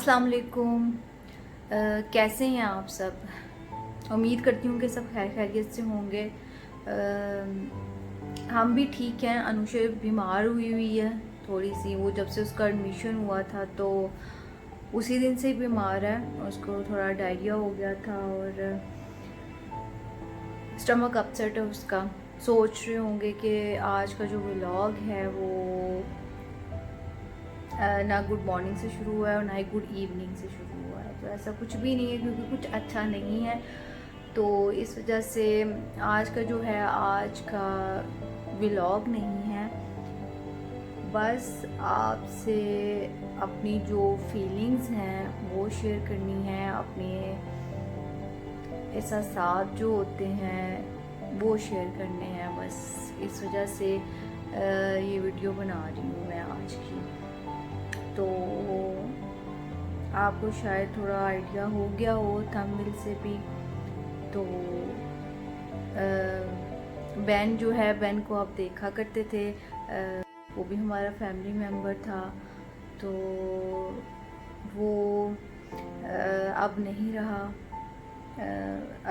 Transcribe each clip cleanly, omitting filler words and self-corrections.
अस्सलाम वालेकुम। कैसे हैं आप सब? उम्मीद करती हूँ कि सब खैर खैरियत से होंगे। हम भी ठीक हैं। अनुषा बीमार हुई है थोड़ी सी। वो जब से उसका एडमिशन हुआ था तो उसी दिन से ही बीमार है। उसको थोड़ा डायरिया हो गया था और स्टमक अपसेट है उसका। सोच रहे होंगे कि आज का जो व्लॉग है वो ना गुड मॉर्निंग से शुरू हुआ है और ना ही गुड इवनिंग से शुरू हुआ है। तो ऐसा कुछ भी नहीं है क्योंकि कुछ अच्छा नहीं है। तो इस वजह से आज का जो है आज का व्लॉग नहीं है। बस आपसे अपनी जो फीलिंग्स हैं वो शेयर करनी है। अपने एहसास जो होते हैं वो शेयर करने हैं। बस इस वजह से ये वीडियो बना रही हूँ मैं आज की। तो आपको शायद थोड़ा आइडिया हो गया हो थंबनेल से भी। तो बैन जो है, बैन को आप देखा करते थे। वो भी हमारा फैमिली मेम्बर था। तो वो अब नहीं रहा।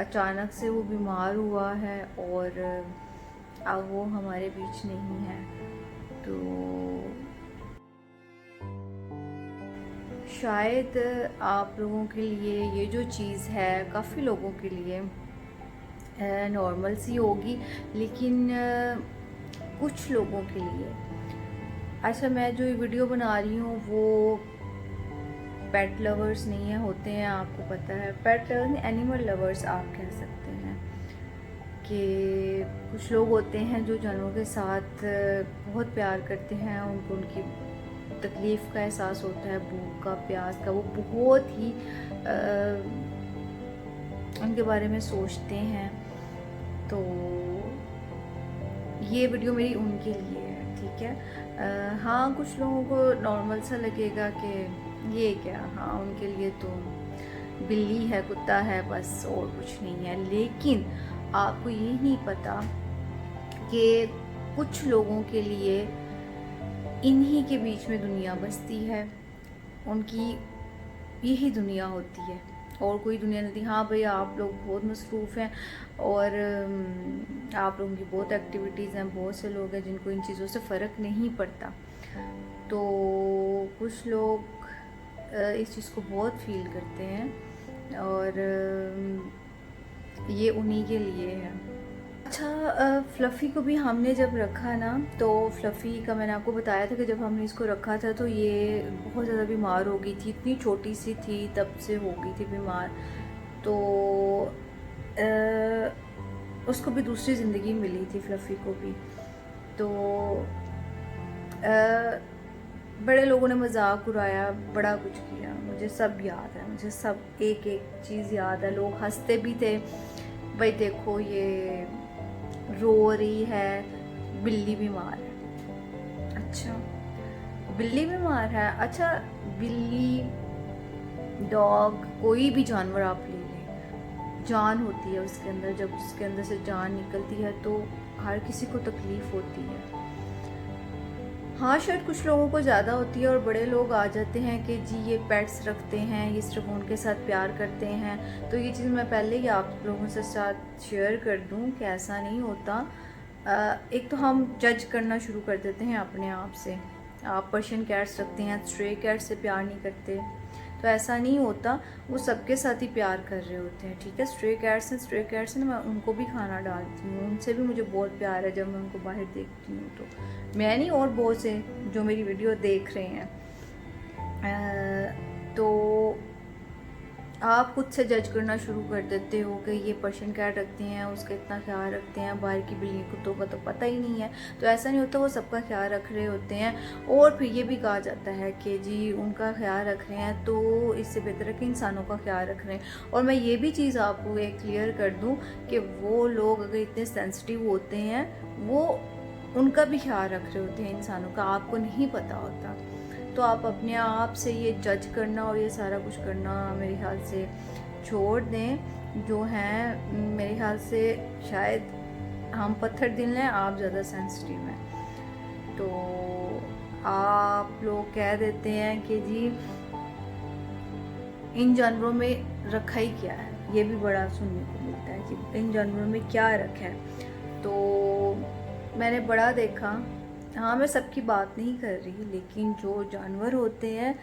अचानक से वो बीमार हुआ है और अब वो हमारे बीच नहीं है। तो शायद आप लोगों के लिए ये जो चीज़ है काफ़ी लोगों के लिए नॉर्मल सी होगी, लेकिन कुछ लोगों के लिए। अच्छा, मैं जो वीडियो बना रही हूँ वो पेट लवर्स नहीं है, होते हैं आपको पता है। पेट एनिमल लवर्स आप कह सकते हैं कि कुछ लोग होते हैं जो जानवरों के साथ बहुत प्यार करते हैं। उनको उनकी तकलीफ़ का एहसास होता है, भूख का, प्यास का। वो बहुत ही उनके बारे में सोचते हैं। तो ये वीडियो मेरी उनके लिए है, ठीक है। हाँ, कुछ लोगों को नॉर्मल सा लगेगा कि ये क्या, हाँ उनके लिए तो बिल्ली है, कुत्ता है, बस और कुछ नहीं है। लेकिन आपको ये नहीं पता कि कुछ लोगों के लिए इन्हीं के बीच में दुनिया बसती है। उनकी यही दुनिया होती है और कोई दुनिया नहीं। हाँ भाई, आप लोग बहुत मसरूफ़ हैं और आप लोगों की बहुत एक्टिविटीज़ हैं। बहुत से लोग हैं जिनको इन चीज़ों से फ़र्क नहीं पड़ता। तो कुछ लोग इस चीज़ को बहुत फील करते हैं और ये उन्हीं के लिए है। अच्छा, फ्लफ़ी को भी हमने जब रखा ना, तो फ्लफ़ी का मैंने आपको बताया था कि जब हमने इसको रखा था तो ये बहुत ज़्यादा बीमार हो गई थी। इतनी छोटी सी थी तब से हो गई थी बीमार। तो उसको भी दूसरी ज़िंदगी मिली थी, फ्लफ़ी को भी। तो बड़े लोगों ने मजाक उड़ाया, बड़ा कुछ किया। मुझे सब याद है, मुझे सब एक एक चीज़ याद है। लोग हंसते भी थे, भाई देखो ये रो रही है, बिल्ली बीमार है। अच्छा, बिल्ली बीमार है। अच्छा, बिल्ली, डॉग, कोई भी जानवर आप ले लें, जान होती है उसके अंदर। जब उसके अंदर से जान निकलती है तो हर किसी को तकलीफ़ होती है। हाँ, शायद कुछ लोगों को ज़्यादा होती है और बड़े लोग आ जाते हैं कि जी ये पेट्स रखते हैं, ये सिर्फ उनके साथ प्यार करते हैं। तो ये चीज़ मैं पहले ही आप लोगों से साथ शेयर कर दूं कि ऐसा नहीं होता। एक तो हम जज करना शुरू कर देते हैं अपने आप से। आप पर्शियन कैट्स रखते हैं, स्ट्रे कैट्स से प्यार नहीं करते, तो ऐसा नहीं होता। वो सबके साथ ही प्यार कर रहे होते हैं, ठीक है। स्ट्रे कैट्स हैं ना, मैं उनको भी खाना डालती हूँ। उनसे भी मुझे बहुत प्यार है जब मैं उनको बाहर देखती हूँ। तो मैं नहीं, और बहुत से जो मेरी वीडियो देख रहे हैं। तो आप खुद से जज करना शुरू कर देते हो कि ये पर्शियन कैट रखते हैं, उसका इतना ख्याल रखते हैं, बाहर की बिल्ली कुत्तों का तो पता ही नहीं है। तो ऐसा नहीं होता, वो सबका ख्याल रख रहे होते हैं। और फिर ये भी कहा जाता है कि जी उनका ख्याल रख रहे हैं तो इससे बेहतर है कि इंसानों का ख्याल रख रहे हैं। और मैं ये भी चीज़ आपको एक क्लियर कर दूँ कि वो लोग अगर इतने सेंसिटिव होते हैं, वो उनका भी ख्याल रख रहे होते हैं इंसानों का, आपको नहीं पता होता। तो आप अपने आप से ये जज करना और ये सारा कुछ करना मेरे ख्याल से छोड़ दें। जो हैं मेरे ख्याल से, शायद हम पत्थर दिल हैं, आप ज़्यादा सेंसिटिव हैं। तो आप लोग कह देते हैं कि जी इन जानवरों में रखा ही क्या है, ये भी बड़ा सुनने को मिलता है कि इन जानवरों में क्या रखा है। तो मैंने बड़ा देखा, हाँ मैं सबकी बात नहीं कर रही, लेकिन जो जानवर होते हैं,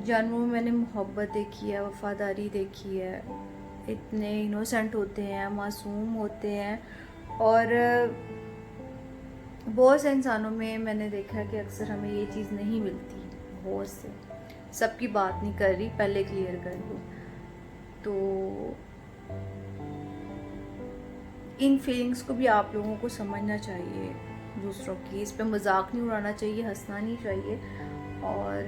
जानवरों में मैंने मोहब्बत देखी है, वफादारी देखी है, इतने इनोसेंट होते हैं, मासूम होते हैं। और बहुत से इंसानों में मैंने देखा है कि अक्सर हमें ये चीज़ नहीं मिलती, बहुत से, सबकी बात नहीं कर रही, पहले क्लियर कर दूँ। तो इन फीलिंग्स को भी आप लोगों को समझना चाहिए, दूसरों की, इस पे मजाक नहीं उड़ाना चाहिए, हंसना नहीं चाहिए। और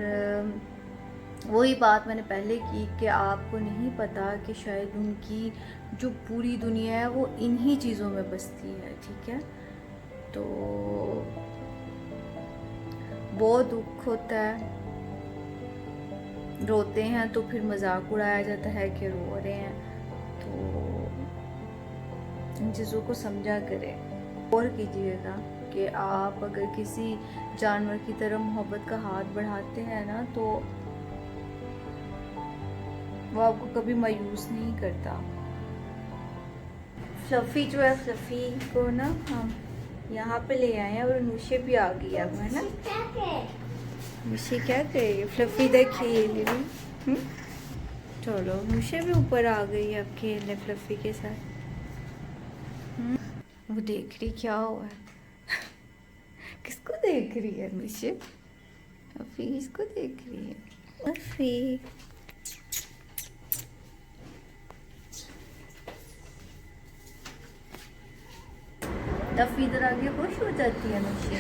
वही बात मैंने पहले की कि आपको नहीं पता कि शायद उनकी जो पूरी दुनिया है वो इन्हीं चीज़ों में बसती है, ठीक है। तो बहुत दुख होता है, रोते हैं तो फिर मजाक उड़ाया जाता है कि रो रहे हैं। तो इन चीज़ों को समझा करें और कीजिएगा कि आप अगर किसी जानवर की तरह मोहब्बत का हाथ बढ़ाते हैं ना, तो वो आपको कभी मायूस नहीं करता। फ्लफी जो है, फ्लफी को ना हम यहाँ पे ले आए हैं और अनुषे भी आ गई अब, है ना। अनुषे क्या करेगी, फ्लफी इधर खेल रही। चलो अनुषे भी ऊपर आ गई अब खेलने फ्लफी के साथ। वो देख रही क्या हुआ है। किसको देख रही है अनुषे? फ्लफी किसको देख रही है? फ्लफी फ्लफी इधर आगे खुश हो जाती है अनुषे,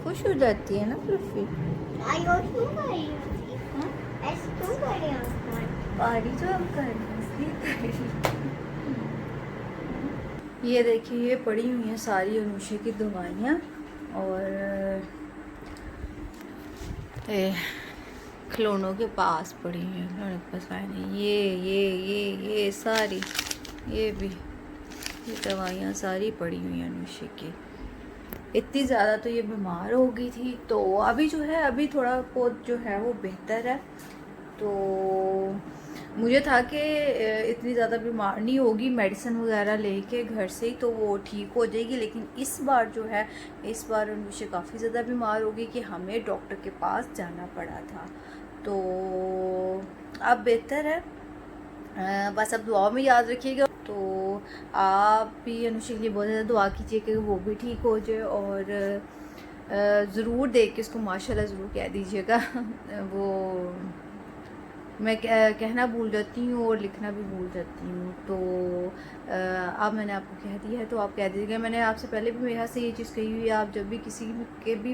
खुश हो जाती है ना फ्लफी। पारी जो हम कर रहे हैं, ये देखिए, ये पड़ी हुई हैं सारी अनुषे की दवाइयाँ, और खिलौनों के पास पड़ी हुई हैं, खिलौनों के पास आए नहीं, ये सारी, ये भी, ये दवाइयाँ सारी पड़ी हुई हैं अनुषे की। इतनी ज़्यादा तो ये बीमार हो गई थी, तो अभी जो है, अभी थोड़ा बहुत जो है वो बेहतर है। तो मुझे था कि इतनी ज़्यादा बीमार नहीं होगी, मेडिसिन वगैरह लेके घर से ही तो वो ठीक हो जाएगी। लेकिन इस बार जो है, इस बार अनुषे काफ़ी ज़्यादा बीमार हो गई कि हमें डॉक्टर के पास जाना पड़ा था। तो अब बेहतर है, बस अब दुआ में याद रखिएगा। तो आप भी अनुषे के लिए बहुत ज़्यादा दुआ कीजिए कि वो भी ठीक हो जाए, और ज़रूर देख के उसको माशाल्लाह ज़रूर कह दीजिएगा। वो मैं कहना भूल जाती हूँ और लिखना भी भूल जाती हूँ, तो अब मैंने आपको कह दिया है तो आप कह दीजिएगा। मैंने आपसे पहले भी मेरे से ये चीज़ कही हुई है, आप जब भी किसी के भी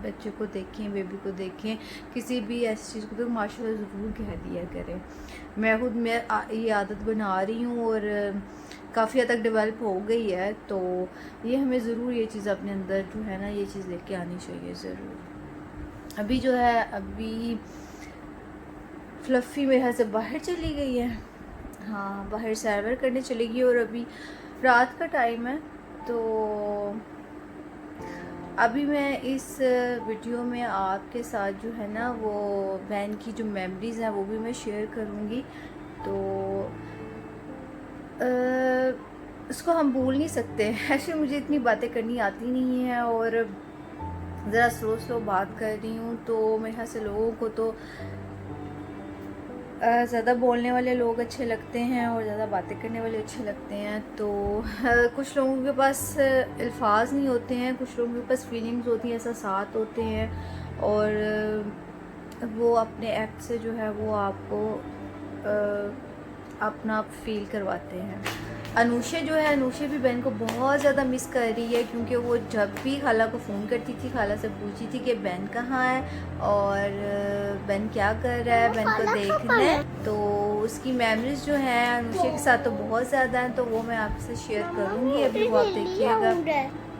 बच्चे को देखें, बेबी को देखें, किसी भी ऐसी चीज़ को, तो माशाल्लाह ज़रूर कह दिया करें। मैं खुद ये आदत बना रही हूँ और काफ़ी हद तक डेवलप हो गई है। तो ये हमें ज़रूर ये चीज़ अपने अंदर जो है ना, ये चीज़ लेके आनी चाहिए ज़रूर। अभी जो है, अभी फ्लफ़ी मेरे यहाँ से बाहर चली गई है, हाँ बाहर सैर करने चली गई, और अभी रात का टाइम है। तो अभी मैं इस वीडियो में आपके साथ जो है ना, वो बहन की जो मेमोरीज़ हैं वो भी मैं शेयर करूँगी। तो उसको हम भूल नहीं सकते। एक्चुअली मुझे इतनी बातें करनी आती नहीं है, और ज़रा स्लो बात कर रही हूँ, तो मेरे यहाँ से लोगों को तो ज़्यादा बोलने वाले लोग अच्छे लगते हैं और ज़्यादा बातें करने वाले अच्छे लगते हैं। तो कुछ लोगों के पास अल्फाज नहीं होते हैं, कुछ लोगों के पास फीलिंग्स होती हैं, एहसास होते हैं, और वो अपने एक्ट से जो है वो आपको अपना फील करवाते हैं। अनुषे जो है, अनुषे भी बहन को बहुत ज़्यादा मिस कर रही है, क्योंकि वो जब भी खाला को फ़ोन करती थी, खाला से पूछती थी कि बहन कहाँ है और बहन क्या कर रहा है, बहन को देखना है। तो उसकी मेमोरीज जो है अनुषे के साथ तो बहुत ज़्यादा हैं, तो वो मैं आपसे शेयर करूँगी, अभी वो आप देखिएगा।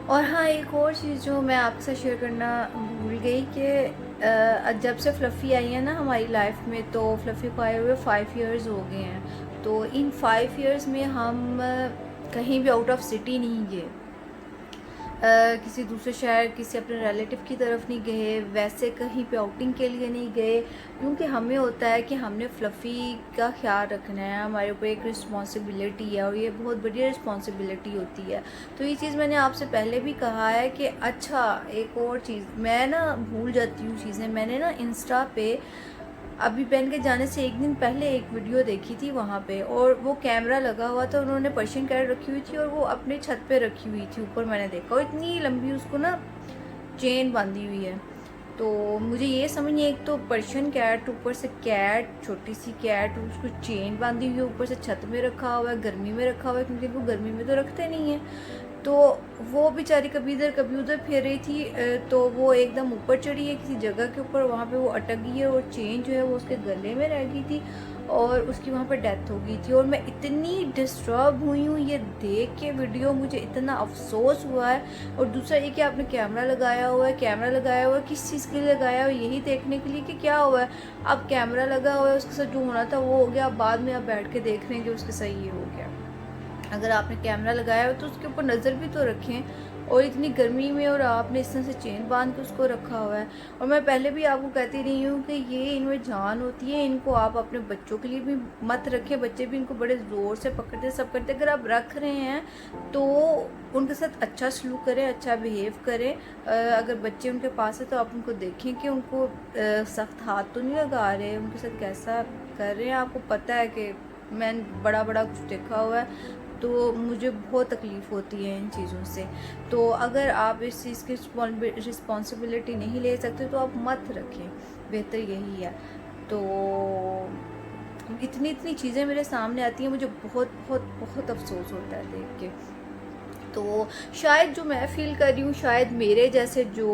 और हाँ, एक और चीज़ जो मैं आपसे शेयर करना भूल गई कि जब से फ्लफ़ी आई है ना हमारी लाइफ में, तो फ्लफ़ी को आए हुए 5 इयर्स हो गए हैं। तो इन 5 इयर्स में हम कहीं भी आउट ऑफ सिटी नहीं गए। किसी दूसरे शहर किसी अपने रिलेटिव की तरफ नहीं गए, वैसे कहीं पे आउटिंग के लिए नहीं गए, क्योंकि हमें होता है कि हमने फ्लफ़ी का ख्याल रखना है, हमारे ऊपर एक रिस्पॉन्सिबिलिटी है और ये बहुत बड़ी रिस्पॉन्सिबिलिटी होती है। तो ये चीज़ मैंने आपसे पहले भी कहा है कि अच्छा एक और चीज़, मैं ना भूल जाती हूँ चीज़ें। मैंने ना इंस्टा पे अभी बहन के जाने से एक दिन पहले एक वीडियो देखी थी वहाँ पे, और वो कैमरा लगा हुआ था, उन्होंने पर्शियन कैट रखी हुई थी और वो अपने छत पे रखी हुई थी ऊपर, मैंने देखा, और इतनी लंबी उसको ना चेन बांधी हुई है। तो मुझे ये समझ नहीं, एक तो पर्शियन कैट, ऊपर से कैट, छोटी सी कैट, उसको चेन बांधी हुई है, ऊपर से छत में रखा हुआ है, गर्मी में रखा हुआ है, क्योंकि वो गर्मी में तो रखते नहीं है। तो वो बेचारी कभी इधर कभी उधर फिर रही थी, तो वो एकदम ऊपर चढ़ी है किसी जगह के ऊपर, वहाँ पे वो अटक गई है और चेन जो है वो उसके गले में रह गई थी और उसकी वहाँ पर डेथ हो गई थी। और मैं इतनी डिस्टर्ब हुई हूँ ये देख के वीडियो, मुझे इतना अफसोस हुआ है। और दूसरा ये कि आपने कैमरा लगाया हुआ है, कैमरा लगाया हुआ है किस चीज़ के लिए लगाया हुआ है? यही देखने के लिए कि क्या हुआ है। अब कैमरा लगा हुआ है, उसके साथ जो होना था वो हो गया, अब बाद में आप बैठ के देख रहे हैं कि उसके सही ये हो गया। अगर आपने कैमरा लगाया हो तो उसके ऊपर नज़र भी तो रखें, और इतनी गर्मी में और आपने इस तरह से चेन बांध के उसको रखा हुआ है। और मैं पहले भी आपको कहती रही हूँ कि ये इनमें जान होती है, इनको आप अपने बच्चों के लिए भी मत रखें, बच्चे भी इनको बड़े ज़ोर से पकड़ते सब करते। अगर आप रख रहे हैं तो उनके साथ अच्छा सलूक करें, अच्छा बिहेव करें। अगर बच्चे उनके पास है तो आप उनको देखें कि उनको सख्त हाथ तो नहीं लगा रहे, उनके साथ कैसा कर रहे हैं। आपको पता है कि मैंने बड़ा बड़ा कुछ देखा हुआ है, तो मुझे बहुत तकलीफ़ होती है इन चीज़ों से। तो अगर आप इस चीज़ की रिस्पॉन्सिबिलिटी नहीं ले सकते तो आप मत रखें, बेहतर यही है। तो इतनी इतनी चीज़ें मेरे सामने आती हैं, मुझे बहुत बहुत बहुत अफसोस होता है देख के। तो शायद जो मैं फ़ील कर रही हूँ, शायद मेरे जैसे जो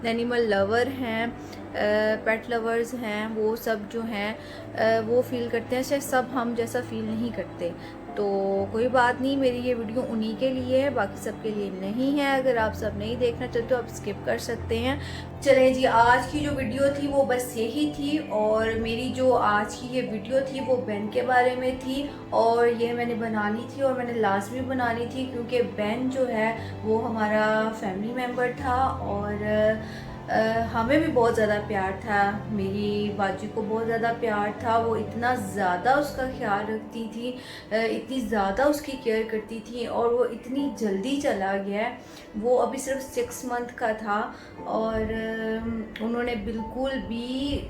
एनिमल लवर हैं, पेट लवर्स हैं, वो सब जो हैं वो फ़ील करते हैं। शायद सब हम जैसा फ़ील नहीं करते। तो कोई बात नहीं, मेरी ये वीडियो उन्हीं के लिए है, बाकी सब के लिए नहीं है। अगर आप सब नहीं देखना चाहते तो आप स्किप कर सकते हैं। चलें जी, आज की जो वीडियो थी वो बस यही थी, और मेरी जो आज की ये वीडियो थी वो बेन के बारे में थी, और ये मैंने बनानी थी और मैंने लाजमी बनानी थी, क्योंकि बेन जो है वो हमारा फैमिली मेम्बर था, और हमें भी बहुत ज़्यादा प्यार था, मेरी बाजी को बहुत ज़्यादा प्यार था। वो इतना ज़्यादा उसका ख्याल रखती थी, इतनी ज़्यादा उसकी केयर करती थी, और वो इतनी जल्दी चला गया। वो अभी सिर्फ 6 मंथ का था, और उन्होंने बिल्कुल भी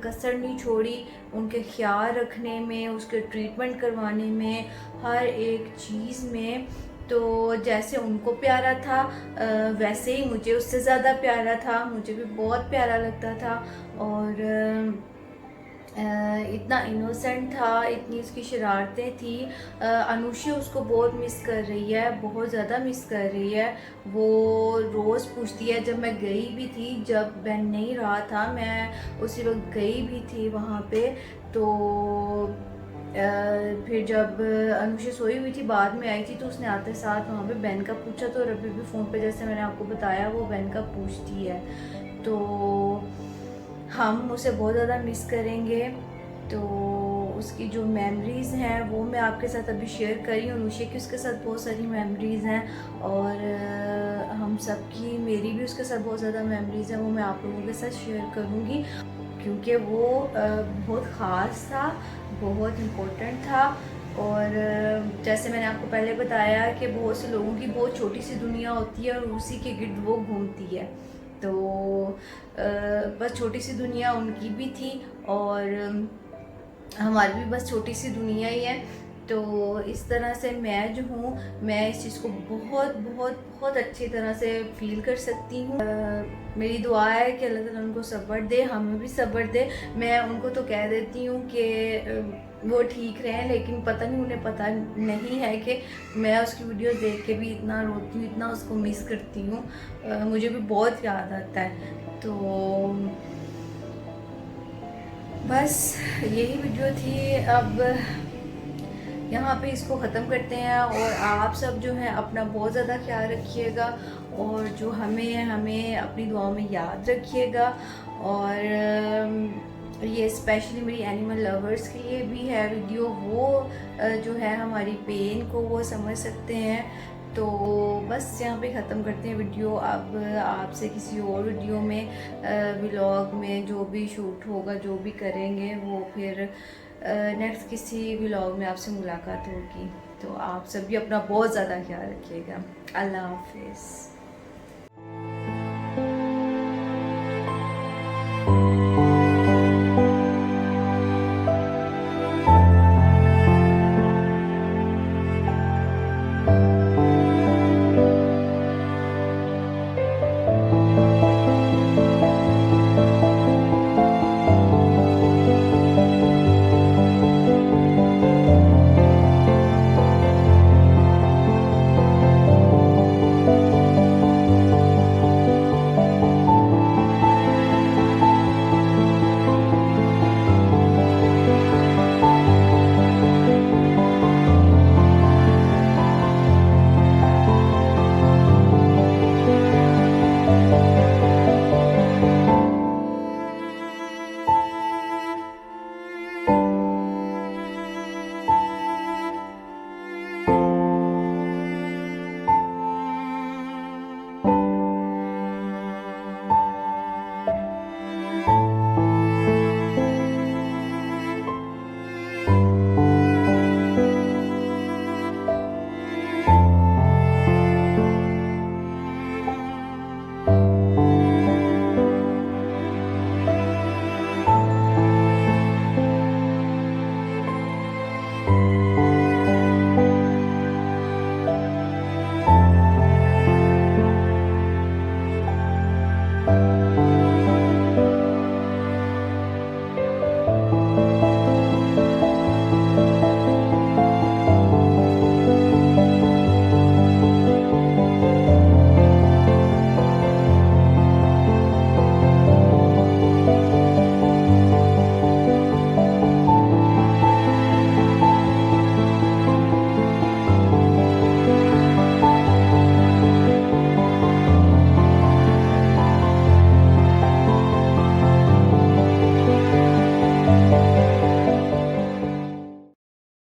कसर नहीं छोड़ी उनके ख्याल रखने में, उसके ट्रीटमेंट करवाने में, हर एक चीज़ में। तो जैसे उनको प्यारा था वैसे ही मुझे उससे ज़्यादा प्यारा था, मुझे भी बहुत प्यारा लगता था। और इतना इनोसेंट था, इतनी उसकी शरारतें थी। अनुषी उसको बहुत मिस कर रही है, बहुत ज़्यादा मिस कर रही है। वो रोज़ पूछती है, जब मैं गई भी थी, जब बेन नहीं रहा था, मैं उसी वक्त गई भी थी वहाँ पे। तो फिर जब अनुषा सोई हुई थी, बाद में आई थी, तो उसने आते साथ वहाँ पे बेन का पूछा। तो अभी भी फ़ोन पे जैसे मैंने आपको बताया वो बेन का पूछती है। तो हम उसे बहुत ज़्यादा मिस करेंगे। तो उसकी जो मेमोरीज़ हैं वो मैं आपके साथ अभी शेयर करी हूँ। अनुषा की उसके साथ बहुत सारी मेमोरीज़ हैं, और हम सब की, मेरी भी उसके साथ बहुत ज़्यादा मेमोरीज़ हैं, वो मैं आप लोगों के साथ शेयर करूँगी, क्योंकि वो बहुत ख़ास था, बहुत इम्पोर्टेंट था। और जैसे मैंने आपको पहले बताया कि बहुत से लोगों की बहुत छोटी सी दुनिया होती है और उसी के गिर्द वो घूमती है। तो बस छोटी सी दुनिया उनकी भी थी, और हमारी भी बस छोटी सी दुनिया ही है। तो इस तरह से मैं जो हूँ, मैं इस चीज़ को बहुत बहुत बहुत अच्छी तरह से फ़ील कर सकती हूँ। मेरी दुआ है कि अल्लाह ताला उनको सब्र दे, हमें भी सब्र दे। मैं उनको तो कह देती हूँ कि वो ठीक रहें, लेकिन पता नहीं, उन्हें पता नहीं है कि मैं उसकी वीडियो देख के भी इतना रोती हूँ, इतना उसको मिस करती हूँ। मुझे भी बहुत याद आता है। तो बस यही वीडियो थी। अब यहाँ पे इसको ख़त्म करते हैं, और आप सब जो है अपना बहुत ज़्यादा ख्याल रखिएगा, और जो हमें अपनी दुआओं में याद रखिएगा। और ये स्पेशली मेरी एनिमल लवर्स के लिए भी है वीडियो, वो जो है हमारी पेन को वो समझ सकते हैं। तो बस यहाँ पे ख़त्म करते हैं वीडियो। अब आपसे किसी और वीडियो में व्लॉग में जो भी शूट होगा, जो भी करेंगे, वो फिर नेक्स्ट किसी व्लॉग में आपसे मुलाकात होगी। तो आप सभी अपना बहुत ज़्यादा ख्याल रखिएगा। अल्लाह हाफिज़।